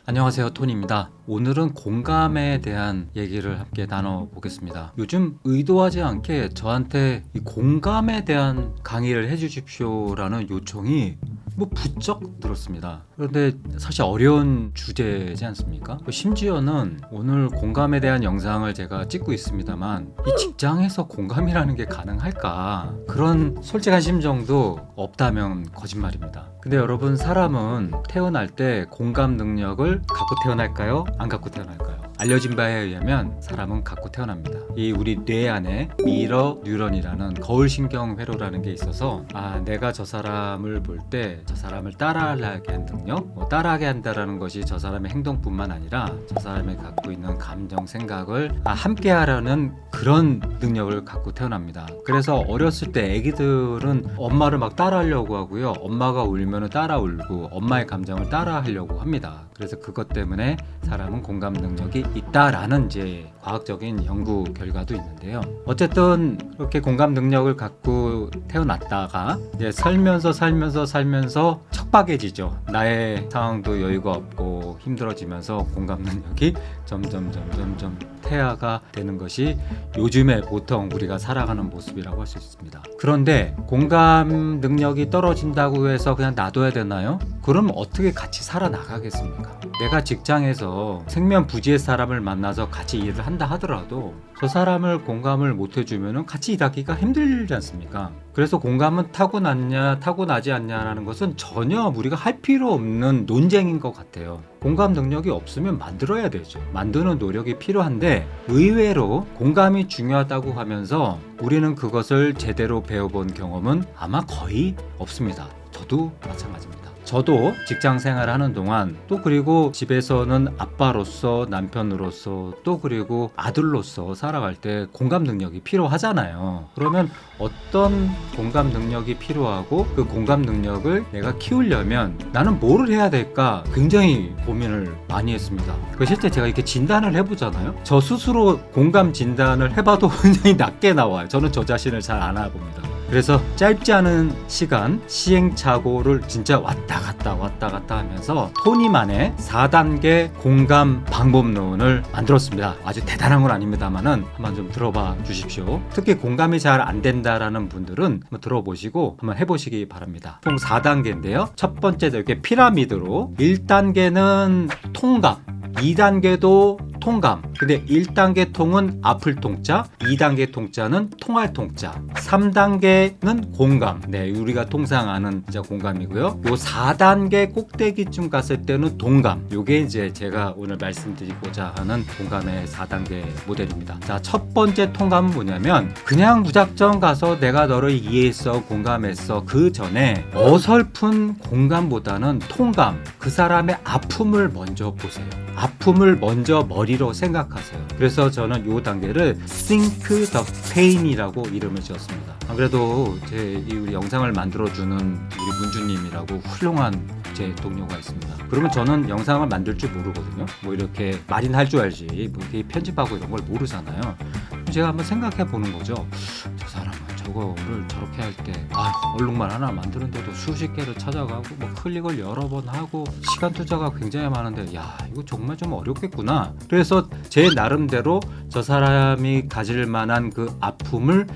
안녕하세요, 톤입니다. 오늘은 공감에 대한 얘기를 함께 나눠보겠습니다. 요즘 의도하지 않게 저한테 이 공감에 대한 강의를 해주십시오라는 요청이 부쩍 늘었습니다. 그런데 사실 어려운 주제지 않습니까? 심지어는 오늘 공감에 대한 영상을 제가 찍고 있습니다만 이 직장에서 공감이라는 게 가능할까? 그런 솔직한 심정도 없다면 거짓말입니다. 근데 여러분, 사람은 태어날 때 공감 능력을 갖고 태어날까요? 안 갖고 태어날까요? 알려진 바에 의하면 사람은 갖고 태어납니다. 이 우리 뇌 안에 미러 뉴런이라는 거울신경 회로라는 게 있어서 내가 저 사람을 볼 때 저 사람을 따라하게 하는 능력, 따라하게 한다라는 것이 저 사람의 행동뿐만 아니라 저 사람이 갖고 있는 감정, 생각을 함께 하려는 그런 능력을 갖고 태어납니다. 그래서 어렸을 때 애기들은 엄마를 막 따라하려고 하고요, 엄마가 울면은 따라 울고 엄마의 감정을 따라하려고 합니다. 그래서 그것 때문에 사람은 공감 능력이 있다라는 이제 과학적인 연구 결과도 있는데요. 어쨌든 그렇게 공감 능력을 갖고 태어났다가 이제 살면서 척박해지죠. 나의 상황도 여유가 없고 힘들어지면서 공감 능력이 점점 퇴화가 되는 것이 요즘에 보통 우리가 살아가는 모습이라고 할 수 있습니다. 그런데 공감 능력이 떨어진다고 해서 그냥 놔둬야 되나요? 그럼 어떻게 같이 살아나가겠습니까? 내가 직장에서 생면부지의 사람을 만나서 같이 일을 한다 하더라도 저 사람을 공감을 못 해주면 같이 일하기가 힘들지 않습니까? 그래서 공감은 타고났냐 타고나지 않냐라는 것은 전혀 우리가 할 필요 없는 논쟁인 것 같아요. 공감 능력이 없으면 만들어야 되죠. 만드는 노력이 필요한데 의외로 공감이 중요하다고 하면서 우리는 그것을 제대로 배워본 경험은 아마 거의 없습니다. 저도 마찬가지입니다. 저도 직장 생활을 하는 동안 또 그리고 집에서는 아빠로서, 남편으로서, 또 그리고 아들로서 살아갈 때 공감 능력이 필요하잖아요. 그러면 어떤 공감 능력이 필요하고 그 공감 능력을 내가 키우려면 나는 뭐를 해야 될까 굉장히 고민을 많이 했습니다. 실제 제가 이렇게 진단을 해보잖아요. 저 스스로 공감 진단을 해봐도 굉장히 낮게 나와요. 저는 저 자신을 잘 안 알아봅니다. 그래서 짧지 않은 시간 시행착오를 진짜 왔다 갔다 하면서 토니만의 4단계 공감 방법론을 만들었습니다. 아주 대단한 건 아닙니다만은 한번 좀 들어봐 주십시오. 특히 공감이 잘 안 된다라는 분들은 한번 들어보시고 한번 해보시기 바랍니다. 총 4단계인데요. 첫 번째 이렇게 피라미드로 1단계는 통감, 2단계도 통감. 근데 1단계 통은 아플 통자, 2단계 통자는 통할 통자, 3단계는 공감. 네, 우리가 통상 아는 진짜 공감이고요. 요 4단계 꼭대기쯤 갔을 때는 동감. 요게 이제 제가 오늘 말씀드리고자 하는 공감의 4단계 모델입니다. 자, 첫 번째 통감은 뭐냐면 그냥 무작정 가서 내가 너를 이해했어, 공감했어. 그 전에 어설픈 공감보다는 통감. 그 사람의 아픔을 먼저 보세요. 아픔을 먼저 머리로 생각하세요. 그래서 저는 이 단계를 Think the Pain이라고 이름을 지었습니다. 안 그래도 우리 영상을 만들어주는 우리 문주님이라고 훌륭한 제 동료가 있습니다. 그러면 저는 영상을 만들 줄 모르거든요. 이렇게 말이나 할 줄 알지 이렇게 편집하고 이런 걸 모르잖아요. 제가 한번 생각해 보는 거죠. 저 사람은 저거를 저렇게 할 때 얼룩말 하나 만드는데도 수십 개를 찾아가고 클릭을 여러 번 하고 시간 투자가 굉장히 많은데 이거 정말 좀 어렵겠구나. 그래서 제 나름대로 저 사람이 가질 만한 그 아픔을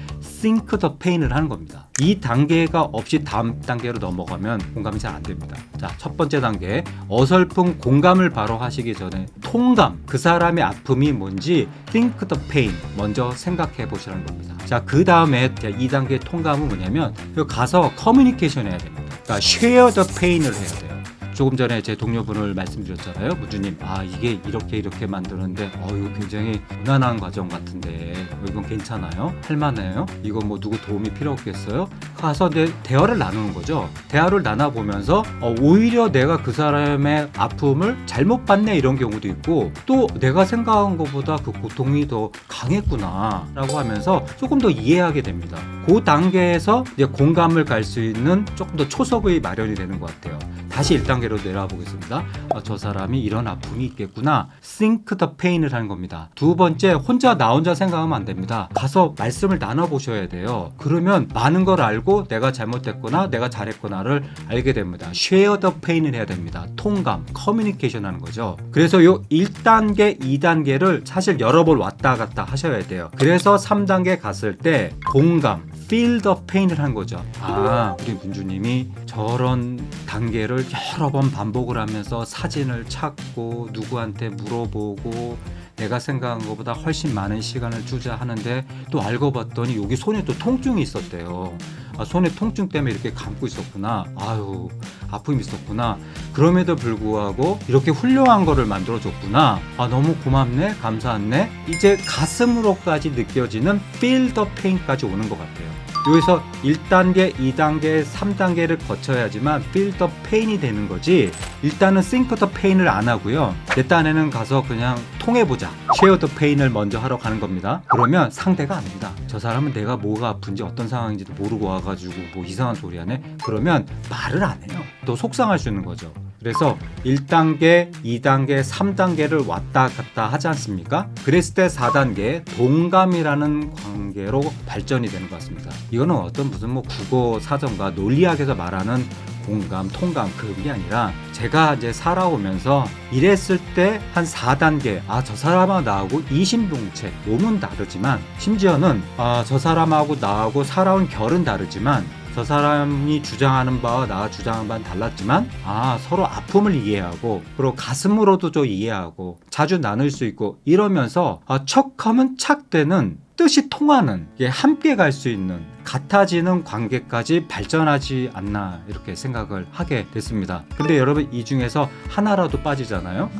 think the pain을 하는 겁니다. 이 단계가 없이 다음 단계로 넘어가면 공감이 잘 안 됩니다. 자, 첫 번째 단계 어설픈 공감을 바로 하시기 전에 통감, 그 사람의 아픔이 뭔지 think the pain 먼저 생각해 보시라는 겁니다. 자, 그 다음에 2단계 통감은 뭐냐면 가서 커뮤니케이션 해야 됩니다. 그러니까 share the pain을 해야 돼요. 조금 전에 제 동료분을 말씀드렸잖아요. 문주님, 이게 이렇게 만드는데 이거 굉장히 무난한 과정 같은데 이건 괜찮아요? 할만해요? 이거 누구 도움이 필요 없겠어요? 가서 대화를 나누는 거죠. 대화를 나눠보면서 오히려 내가 그 사람의 아픔을 잘못 봤네 이런 경우도 있고, 또 내가 생각한 것보다 그 고통이 더 강했구나 라고 하면서 조금 더 이해하게 됩니다. 그 단계에서 이제 공감을 갈 수 있는 조금 더 초석의 마련이 되는 것 같아요. 다시 1단계로 내려와 보겠습니다. 저 사람이 이런 아픔이 있겠구나. think the pain을 하는 겁니다. 두 번째, 나 혼자 생각하면 안 됩니다. 가서 말씀을 나눠보셔야 돼요. 그러면 많은 걸 알고 내가 잘못했거나 내가 잘했거나를 알게 됩니다. share the pain을 해야 됩니다. 통감, 커뮤니케이션 하는 거죠. 그래서 요 1단계, 2단계를 사실 여러 번 왔다 갔다 하셔야 돼요. 그래서 3단계 갔을 때 공감, feel the pain을 한 거죠. 우리 문주님이 저런 단계를 여러 번 반복을 하면서 사진을 찾고 누구한테 물어보고 내가 생각한 것보다 훨씬 많은 시간을 투자하는데 또 알고 봤더니 여기 손에 또 통증이 있었대요. 손에 통증 때문에 이렇게 감고 있었구나. 아픔이 있었구나. 그럼에도 불구하고 이렇게 훌륭한 거를 만들어줬구나. 너무 고맙네, 감사하네. 이제 가슴으로까지 느껴지는 feel the pain까지 오는 것 같아요. 여기서 1단계, 2단계, 3단계를 거쳐야지만 feel the pain이 되는 거지. 일단은 think the pain을 안 하고요. 내 딴에는 가서 그냥 통해보자. share the pain을 먼저 하러 가는 겁니다. 그러면 상대가 압니다. 저 사람은 내가 뭐가 아픈지 어떤 상황인지도 모르고 와가지고 뭐 이상한 소리 하네? 그러면 말을 안 해요. 또 속상할 수 있는 거죠. 그래서 1단계, 2단계, 3단계를 왔다 갔다 하지 않습니까? 그랬을 때 4단계 동감이라는 관계로 발전이 되는 것 같습니다. 이거는 어떤 무슨 국어 사전과 논리학에서 말하는 공감, 통감 그런 게 아니라 제가 이제 살아오면서 이랬을 때 한 4단계 저 사람하고 나하고 이심동체 몸은 다르지만 심지어는 저 사람하고 나하고 살아온 결은 다르지만 저 사람이 주장하는 바와 나가 주장하는 바는 달랐지만 서로 아픔을 이해하고 그리고 가슴으로도 좀 이해하고 자주 나눌 수 있고 이러면서 척하면 착되는 뜻이 통하는 함께 갈 수 있는 같아지는 관계까지 발전하지 않나 이렇게 생각을 하게 됐습니다. 근데 여러분 이 중에서 하나라도 빠지잖아요.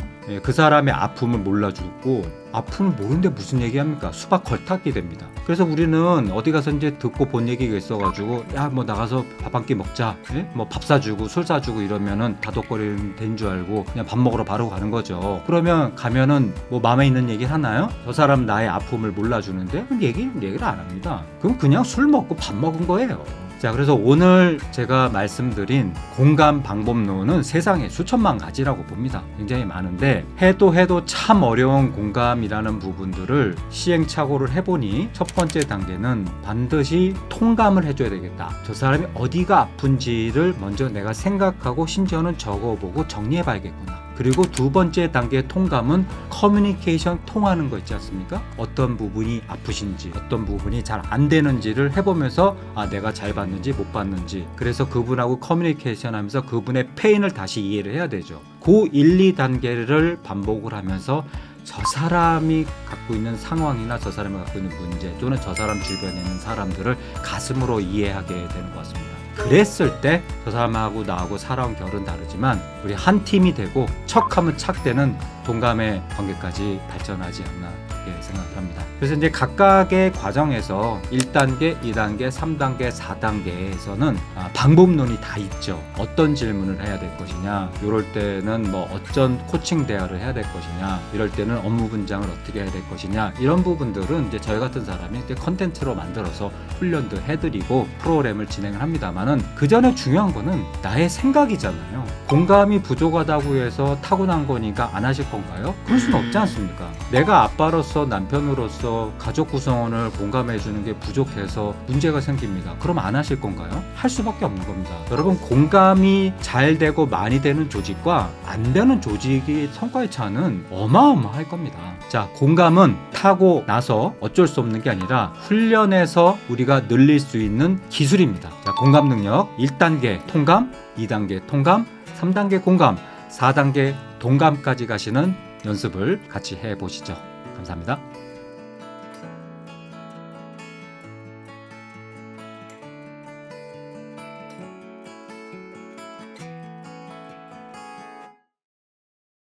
그 사람의 아픔을 몰라주고 아픔을 모르는데 무슨 얘기합니까? 수박 걸타기 됩니다. 그래서 우리는 어디 가서 이제 듣고 본 얘기가 있어가지고 뭐 나가서 밥 한 끼 먹자, 뭐 밥 사주고 술 사주고 이러면은 다독거리는 된 줄 알고 그냥 밥 먹으러 바로 가는 거죠. 그러면 가면은 뭐 마음에 있는 얘기 하나요? 저 사람 나의 아픔을 몰라주는데 얘기를 안 합니다. 그럼 그냥 술 먹고 밥 먹은 거예요. 자, 그래서 오늘 제가 말씀드린 공감 방법론은 세상에 수천만 가지라고 봅니다. 굉장히 많은데 해도 참 어려운 공감이라는 부분들을 시행착오를 해보니 첫 번째 단계는 반드시 통감을 해줘야 되겠다. 저 사람이 어디가 아픈지를 먼저 내가 생각하고 심지어는 적어보고 정리해봐야겠구나. 그리고 두 번째 단계의 통감은 커뮤니케이션 통하는 거 있지 않습니까? 어떤 부분이 아프신지 어떤 부분이 잘 안 되는지를 해보면서 내가 잘 봤는지 못 봤는지 그래서 그분하고 커뮤니케이션 하면서 그분의 페인을 다시 이해를 해야 되죠. 그 1, 2단계를 반복을 하면서 저 사람이 갖고 있는 상황이나 저 사람이 갖고 있는 문제 또는 저 사람 주변에 있는 사람들을 가슴으로 이해하게 되는 것 같습니다. 그랬을 때 저 사람하고 나하고 살아온 결은 다르지만 우리 한 팀이 되고 척하면 착되는 동감의 관계까지 발전하지 않나 이렇게 생각합니다. 그래서 이제 각각의 과정에서 1단계, 2단계, 3단계, 4단계에서는 방법론이 다 있죠. 어떤 질문을 해야 될 것이냐, 이럴 때는 뭐 어떤 코칭 대화를 해야 될 것이냐, 이럴 때는 업무 분장을 어떻게 해야 될 것이냐, 이런 부분들은 이제 저희 같은 사람이 컨텐츠로 만들어서 훈련도 해드리고 프로그램을 진행을 합니다만은 그 전에 중요한 거는 나의 생각이잖아요. 공감이 부족하다고 해서 타고난 거니까 안 하실 건가요? 그럴 수는 없지 않습니까? 내가 아빠로서 남편으로서 가족 구성원을 공감해 주는 게 부족해서 문제가 생깁니다. 그럼 안 하실 건가요? 할 수밖에 없는 겁니다. 여러분 공감이 잘 되고 많이 되는 조직과 안 되는 조직의 성과의 차는 어마어마할 겁니다. 자, 공감은 타고 나서 어쩔 수 없는 게 아니라 훈련해서 우리가 늘릴 수 있는 기술입니다. 자, 공감 능력 1단계 통감, 2단계 통감, 3단계 공감, 4단계 동감까지 가시는 연습을 같이 해보시죠. 감사합니다.